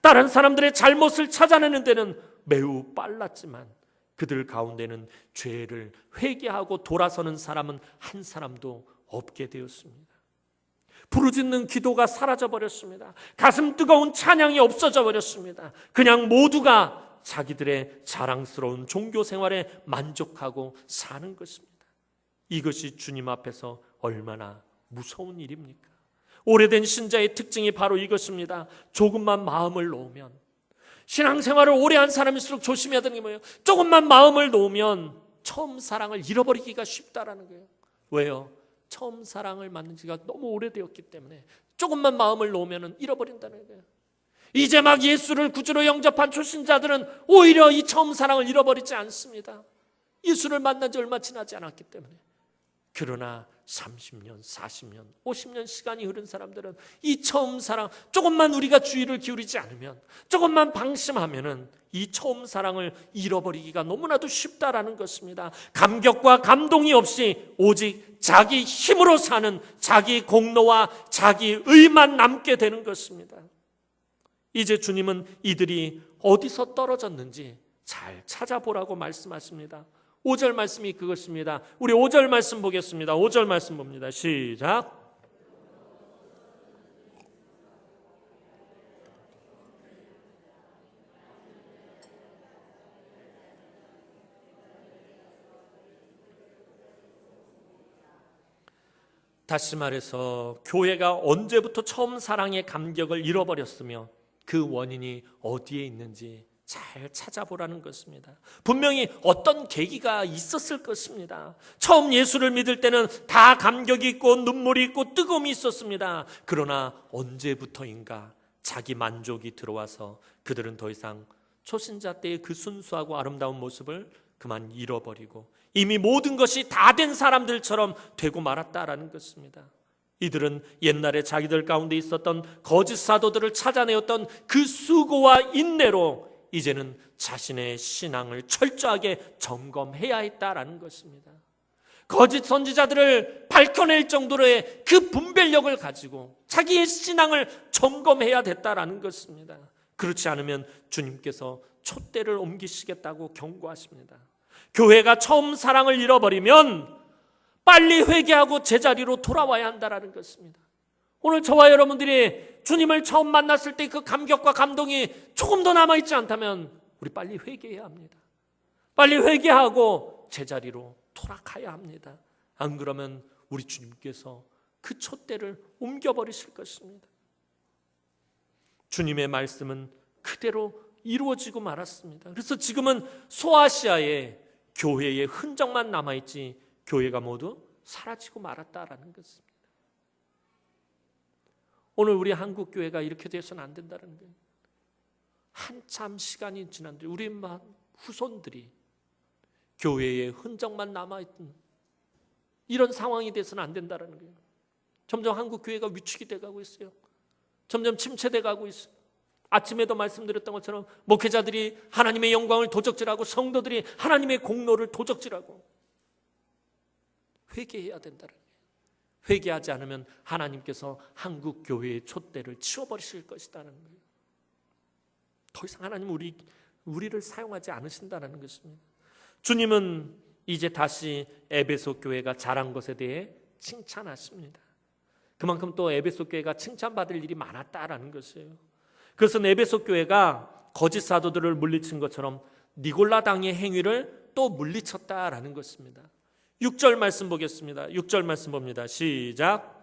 다른 사람들의 잘못을 찾아내는 데는 매우 빨랐지만 그들 가운데는 죄를 회개하고 돌아서는 사람은 한 사람도 없게 되었습니다. 부르짖는 기도가 사라져버렸습니다. 가슴 뜨거운 찬양이 없어져 버렸습니다. 그냥 모두가 자기들의 자랑스러운 종교 생활에 만족하고 사는 것입니다. 이것이 주님 앞에서 얼마나 무서운 일입니까? 오래된 신자의 특징이 바로 이것입니다. 조금만 마음을 놓으면, 신앙생활을 오래 한 사람일수록 조심해야 되는 게 뭐예요? 조금만 마음을 놓으면 처음 사랑을 잃어버리기가 쉽다라는 거예요. 왜요? 처음 사랑을 만난 지가 너무 오래되었기 때문에 조금만 마음을 놓으면 잃어버린다는 거예요. 이제 막 예수를 구주로 영접한 초신자들은 오히려 이 처음 사랑을 잃어버리지 않습니다. 예수를 만난 지 얼마 지나지 않았기 때문에. 그러나 30년, 40년, 50년 시간이 흐른 사람들은 이 처음 사랑, 조금만 우리가 주의를 기울이지 않으면, 조금만 방심하면은 이 처음 사랑을 잃어버리기가 너무나도 쉽다라는 것입니다. 감격과 감동이 없이 오직 자기 힘으로 사는 자기 공로와 자기 의만 남게 되는 것입니다. 이제 주님은 이들이 어디서 떨어졌는지 잘 찾아보라고 말씀하십니다. 5절 말씀이 그것입니다. 우리 5절 말씀 보겠습니다. 5절 말씀 봅니다. 시작. 다시 말해서 교회가 언제부터 처음 사랑의 감격을 잃어버렸으며 그 원인이 어디에 있는지 잘 찾아보라는 것입니다. 분명히 어떤 계기가 있었을 것입니다. 처음 예수를 믿을 때는 다 감격이 있고 눈물이 있고 뜨거움이 있었습니다. 그러나 언제부터인가 자기 만족이 들어와서 그들은 더 이상 초신자 때의 그 순수하고 아름다운 모습을 그만 잃어버리고 이미 모든 것이 다 된 사람들처럼 되고 말았다라는 것입니다. 이들은 옛날에 자기들 가운데 있었던 거짓 사도들을 찾아내었던 그 수고와 인내로 이제는 자신의 신앙을 철저하게 점검해야 했다라는 것입니다. 거짓 선지자들을 밝혀낼 정도로의 그 분별력을 가지고 자기의 신앙을 점검해야 됐다라는 것입니다. 그렇지 않으면 주님께서 촛대를 옮기시겠다고 경고하십니다. 교회가 처음 사랑을 잃어버리면 빨리 회개하고 제자리로 돌아와야 한다는 것입니다. 오늘 저와 여러분들이 주님을 처음 만났을 때 그 감격과 감동이 조금 더 남아있지 않다면 우리 빨리 회개해야 합니다. 빨리 회개하고 제자리로 돌아가야 합니다. 안 그러면 우리 주님께서 그 촛대를 옮겨버리실 것입니다. 주님의 말씀은 그대로 이루어지고 말았습니다. 그래서 지금은 소아시아에 교회의 흔적만 남아있지 교회가 모두 사라지고 말았다라는 것입니다. 오늘 우리 한국 교회가 이렇게 돼서는 안 된다는 거예요. 한참 시간이 지난 뒤 우리 후손들이 교회의 흔적만 남아있던 이런 상황이 돼서는 안 된다는 거예요. 점점 한국 교회가 위축이 돼가고 있어요. 점점 침체돼가고 있어요. 아침에도 말씀드렸던 것처럼 목회자들이 하나님의 영광을 도적질하고 성도들이 하나님의 공로를 도적질하고 회개해야 된다는 거예요. 회개하지 않으면 하나님께서 한국 교회의 촛대를 치워버리실 것이라는 거예요. 더 이상 하나님은 우리를 사용하지 않으신다는 것입니다. 주님은 이제 다시 에베소 교회가 잘한 것에 대해 칭찬하십니다. 그만큼 또 에베소 교회가 칭찬받을 일이 많았다라는 것이에요. 그것은 에베소 교회가 거짓 사도들을 물리친 것처럼 니골라당의 행위를 또 물리쳤다라는 것입니다. 6절 말씀 보겠습니다. 6절 말씀 봅니다. 시작.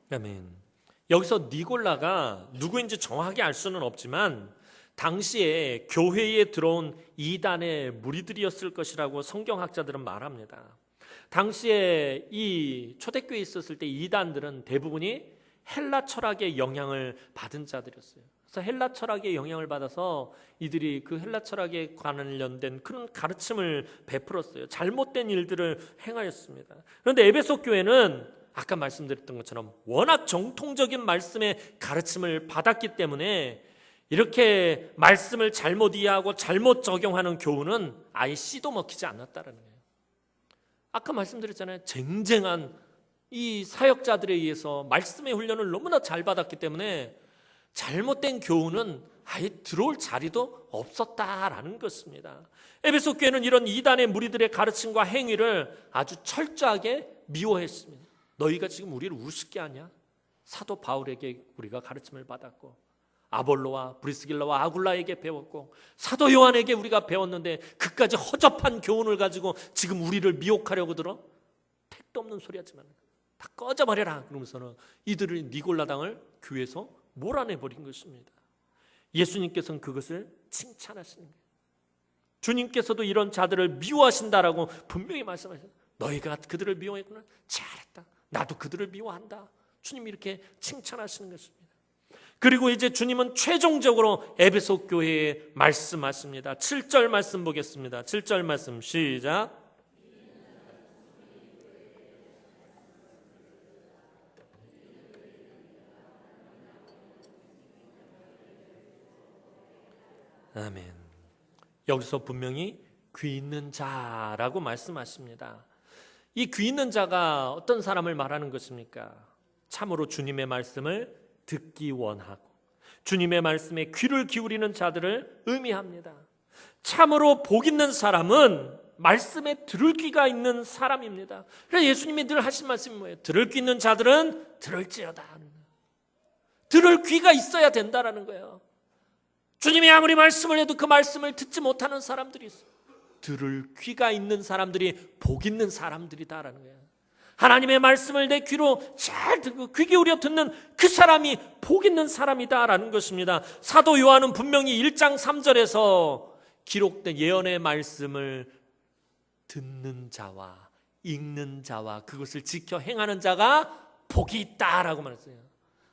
아멘. 여기서 니골라가 누구인지 정확하게 알 수는 없지만 당시에 교회에 들어온 이단의 무리들이었을 것이라고 성경학자들은 말합니다. 당시에 이 초대교회에 있었을 때 이단들은 대부분이 헬라 철학의 영향을 받은 자들이었어요. 그래서 헬라 철학의 영향을 받아서 이들이 그 헬라 철학에 관련된 그런 가르침을 베풀었어요. 잘못된 일들을 행하였습니다. 그런데 에베소 교회는 아까 말씀드렸던 것처럼 워낙 정통적인 말씀의 가르침을 받았기 때문에 이렇게 말씀을 잘못 이해하고 잘못 적용하는 교훈은 아예 씨도 먹히지 않았다는 거예요. 아까 말씀드렸잖아요. 쟁쟁한 이 사역자들에 의해서 말씀의 훈련을 너무나 잘 받았기 때문에 잘못된 교훈은 아예 들어올 자리도 없었다라는 것입니다. 에베소 교회는 이런 이단의 무리들의 가르침과 행위를 아주 철저하게 미워했습니다. 너희가 지금 우리를 우습게 하냐? 사도 바울에게 우리가 가르침을 받았고 아볼로와 브리스길라와 아굴라에게 배웠고 사도 요한에게 우리가 배웠는데 그까지 허접한 교훈을 가지고 지금 우리를 미혹하려고 들어? 택도 없는 소리 하지만 다 꺼져버려라. 그러면서는 이들을 니골라당을 교회에서 몰아내버린 것입니다. 예수님께서는 그것을 칭찬하시는 거예요. 주님께서도 이런 자들을 미워하신다라고 분명히 말씀하셨어요. 너희가 그들을 미워했구나. 잘했다. 나도 그들을 미워한다. 주님이 이렇게 칭찬하시는 것입니다. 그리고 이제 주님은 최종적으로 에베소 교회에 말씀하십니다. 7절 말씀 보겠습니다. 7절 말씀 시작. 아멘. 여기서 분명히 귀 있는 자라고 말씀하십니다. 이 귀 있는 자가 어떤 사람을 말하는 것입니까? 참으로 주님의 말씀을 듣기 원하고 주님의 말씀에 귀를 기울이는 자들을 의미합니다. 참으로 복 있는 사람은 말씀에 들을 귀가 있는 사람입니다. 그래서 예수님이 늘 하신 말씀이 뭐예요? 들을 귀 있는 자들은 들을지어다. 들을 귀가 있어야 된다라는 거예요. 주님이 아무리 말씀을 해도 그 말씀을 듣지 못하는 사람들이 있어요. 들을 귀가 있는 사람들이 복 있는 사람들이다라는 거예요. 하나님의 말씀을 내 귀로 잘 듣고 귀 기울여 듣는 그 사람이 복 있는 사람이다라는 것입니다. 사도 요한은 분명히 1장 3절에서 기록된 예언의 말씀을 듣는 자와 읽는 자와 그것을 지켜 행하는 자가 복이 있다라고 말했어요.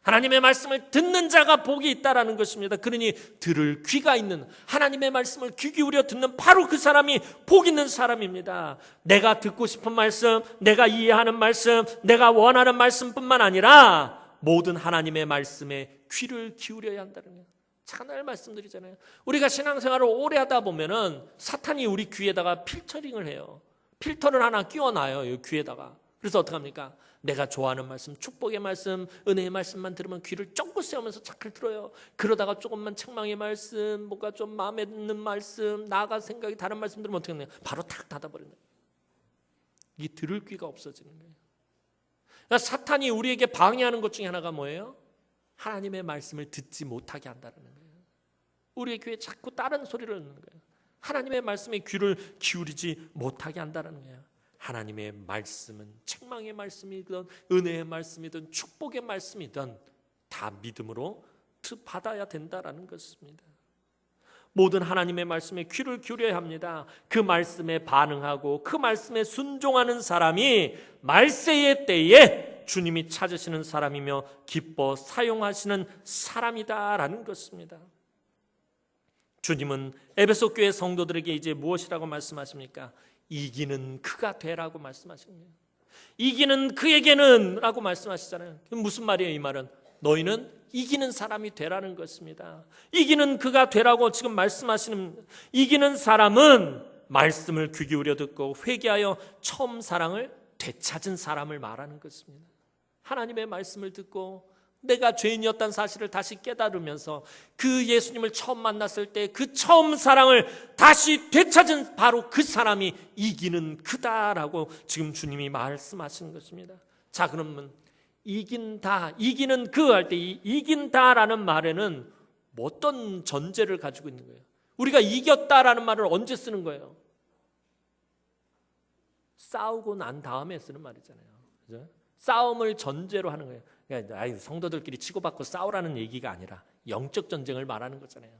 하나님의 말씀을 듣는 자가 복이 있다라는 것입니다. 그러니 들을 귀가 있는 하나님의 말씀을 귀 기울여 듣는 바로 그 사람이 복 있는 사람입니다. 내가 듣고 싶은 말씀, 내가 이해하는 말씀, 내가 원하는 말씀뿐만 아니라 모든 하나님의 말씀에 귀를 기울여야 한다는 거예요. 하나님 말씀드리잖아요. 우리가 신앙생활을 오래 하다 보면은 사탄이 우리 귀에다가 필터링을 해요. 필터를 하나 끼워놔요. 이 귀에다가. 그래서 어떡합니까? 내가 좋아하는 말씀, 축복의 말씀, 은혜의 말씀만 들으면 귀를 쫑긋 세우면서 착을 들어요. 그러다가 조금만 책망의 말씀, 뭔가 좀 마음에 드는 말씀, 나아가 생각이 다른 말씀 들으면 어떻게 하냐? 바로 탁 닫아버리는 거예요. 이 들을 귀가 없어지는 거예요. 그러니까 사탄이 우리에게 방해하는 것 중에 하나가 뭐예요? 하나님의 말씀을 듣지 못하게 한다는 거예요. 우리의 귀에 자꾸 다른 소리를 듣는 거예요. 하나님의 말씀에 귀를 기울이지 못하게 한다는 거예요. 하나님의 말씀은 책망의 말씀이든 은혜의 말씀이든 축복의 말씀이든 다 믿음으로 받아야 된다라는 것입니다. 모든 하나님의 말씀에 귀를 기울여야 합니다. 그 말씀에 반응하고 그 말씀에 순종하는 사람이 말세의 때에 주님이 찾으시는 사람이며 기뻐 사용하시는 사람이다라는 것입니다. 주님은 에베소 교회 성도들에게 이제 무엇이라고 말씀하십니까? 이기는 그가 되라고 말씀하십니다. 이기는 그에게는 라고 말씀하시잖아요. 무슨 말이에요? 이 말은 너희는 이기는 사람이 되라는 것입니다. 이기는 그가 되라고 지금 말씀하시는, 이기는 사람은 말씀을 귀 기울여 듣고 회개하여 처음 사랑을 되찾은 사람을 말하는 것입니다. 하나님의 말씀을 듣고 내가 죄인이었다는 사실을 다시 깨달으면서 그 예수님을 처음 만났을 때 그 처음 사랑을 다시 되찾은 바로 그 사람이 이기는 그다라고 지금 주님이 말씀하시는 것입니다. 자, 그러면 이긴다, 이기는 그 할 때 이 이긴다라는 말에는 어떤 전제를 가지고 있는 거예요? 우리가 이겼다라는 말을 언제 쓰는 거예요? 싸우고 난 다음에 쓰는 말이잖아요. 그죠? 싸움을 전제로 하는 거예요. 그러니까 성도들끼리 치고받고 싸우라는 얘기가 아니라 영적 전쟁을 말하는 거잖아요.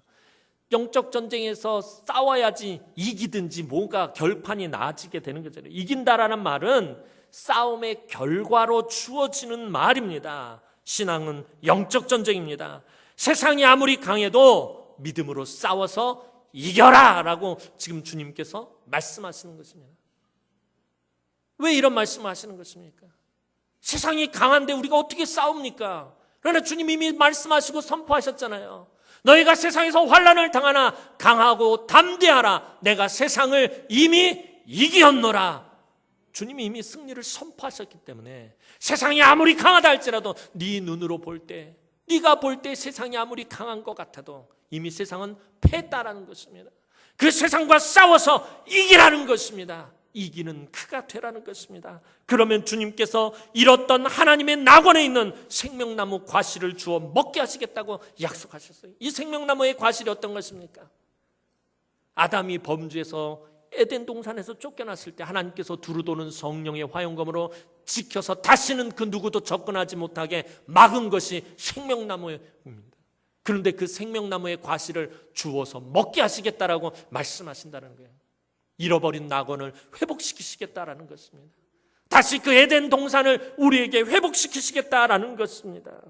영적 전쟁에서 싸워야지 이기든지 뭐가 결판이 나아지게 되는 거잖아요. 이긴다라는 말은 싸움의 결과로 주어지는 말입니다. 신앙은 영적 전쟁입니다. 세상이 아무리 강해도 믿음으로 싸워서 이겨라 라고 지금 주님께서 말씀하시는 것입니다. 왜 이런 말씀을 하시는 것입니까? 세상이 강한데 우리가 어떻게 싸웁니까? 그러나 주님이 이미 말씀하시고 선포하셨잖아요. 너희가 세상에서 환난을 당하나 강하고 담대하라. 내가 세상을 이미 이기었노라. 주님이 이미 승리를 선포하셨기 때문에 세상이 아무리 강하다 할지라도 네 눈으로 볼 때, 네가 볼 때 세상이 아무리 강한 것 같아도 이미 세상은 패했다라는 것입니다. 그 세상과 싸워서 이기라는 것입니다. 이기는 그가 되라는 것입니다. 그러면 주님께서 잃었던 하나님의 낙원에 있는 생명나무 과실을 주어 먹게 하시겠다고 약속하셨어요. 이 생명나무의 과실이 어떤 것입니까? 아담이 범죄해서 에덴 동산에서 쫓겨났을 때 하나님께서 두루도는 성령의 화용검으로 지켜서 다시는 그 누구도 접근하지 못하게 막은 것이 생명나무입니다. 그런데 그 생명나무의 과실을 주어서 먹게 하시겠다라고 말씀하신다는 거예요. 잃어버린 낙원을 회복시키시겠다라는 것입니다. 다시 그 에덴 동산을 우리에게 회복시키시겠다라는 것입니다.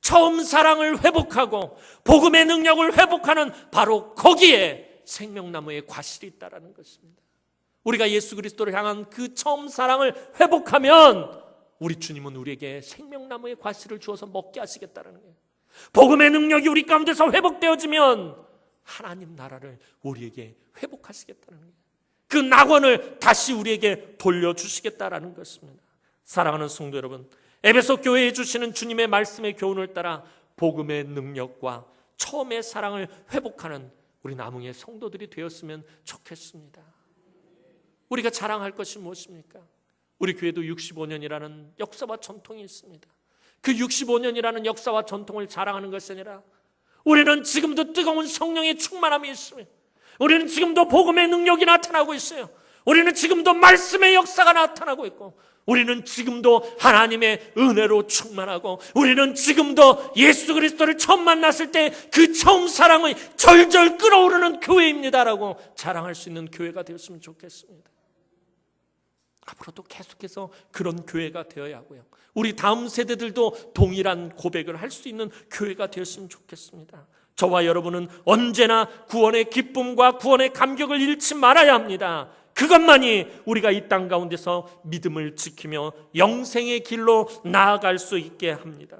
처음 사랑을 회복하고 복음의 능력을 회복하는 바로 거기에 생명나무의 과실이 있다라는 것입니다. 우리가 예수 그리스도를 향한 그 처음 사랑을 회복하면 우리 주님은 우리에게 생명나무의 과실을 주어서 먹게 하시겠다는 거예요. 복음의 능력이 우리 가운데서 회복되어지면 하나님 나라를 우리에게 회복하시겠다는 거예요. 그 낙원을 다시 우리에게 돌려주시겠다라는 것입니다. 사랑하는 성도 여러분, 에베소 교회에 주시는 주님의 말씀의 교훈을 따라 복음의 능력과 처음의 사랑을 회복하는 우리 남흥의 성도들이 되었으면 좋겠습니다. 우리가 자랑할 것이 무엇입니까? 우리 교회도 65년이라는 역사와 전통이 있습니다. 그 65년이라는 역사와 전통을 자랑하는 것이 아니라 우리는 지금도 뜨거운 성령의 충만함이 있습니다. 우리는 지금도 복음의 능력이 나타나고 있어요. 우리는 지금도 말씀의 역사가 나타나고 있고, 우리는 지금도 하나님의 은혜로 충만하고, 우리는 지금도 예수 그리스도를 처음 만났을 때 그 처음 사랑의 절절 끓어오르는 교회입니다라고 자랑할 수 있는 교회가 되었으면 좋겠습니다. 앞으로도 계속해서 그런 교회가 되어야 하고요. 우리 다음 세대들도 동일한 고백을 할 수 있는 교회가 되었으면 좋겠습니다. 저와 여러분은 언제나 구원의 기쁨과 구원의 감격을 잃지 말아야 합니다. 그것만이 우리가 이 땅 가운데서 믿음을 지키며 영생의 길로 나아갈 수 있게 합니다.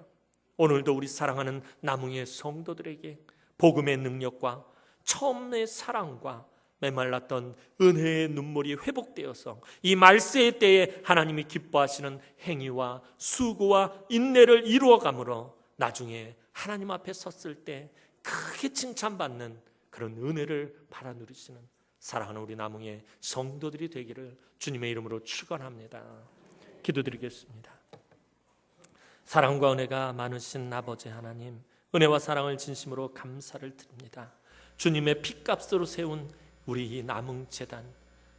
오늘도 우리 사랑하는 남흥의 성도들에게 복음의 능력과 처음의 사랑과 메말랐던 은혜의 눈물이 회복되어서 이 말세의 때에 하나님이 기뻐하시는 행위와 수고와 인내를 이루어가므로 나중에 하나님 앞에 섰을 때 크게 칭찬받는 그런 은혜를 받아 누리시는 사랑하는 우리 남흥의 성도들이 되기를 주님의 이름으로 축원합니다. 기도드리겠습니다. 사랑과 은혜가 많으신 아버지 하나님, 은혜와 사랑을 진심으로 감사를 드립니다. 주님의 피값으로 세운 우리 이 남흥재단,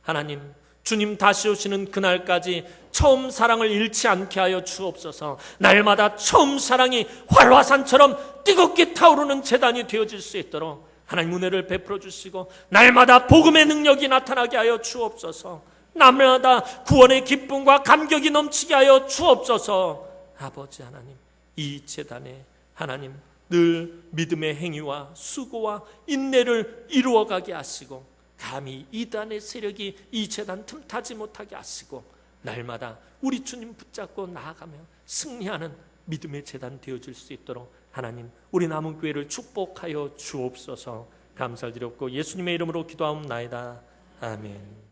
하나님, 주님 다시 오시는 그날까지 처음 사랑을 잃지 않게 하여 주옵소서. 날마다 처음 사랑이 활화산처럼 뜨겁게 타오르는 재단이 되어질 수 있도록 하나님 은혜를 베풀어 주시고, 날마다 복음의 능력이 나타나게 하여 주옵소서. 날마다 구원의 기쁨과 감격이 넘치게 하여 주옵소서. 아버지 하나님, 이 재단에 하나님 늘 믿음의 행위와 수고와 인내를 이루어가게 하시고, 감히 이단의 세력이 이 재단 틈타지 못하게 하시고, 날마다 우리 주님 붙잡고 나아가며 승리하는 믿음의 재단 되어줄 수 있도록 하나님 우리 남은 교회를 축복하여 주옵소서. 감사드렸고 예수님의 이름으로 기도하옵나이다. 아멘.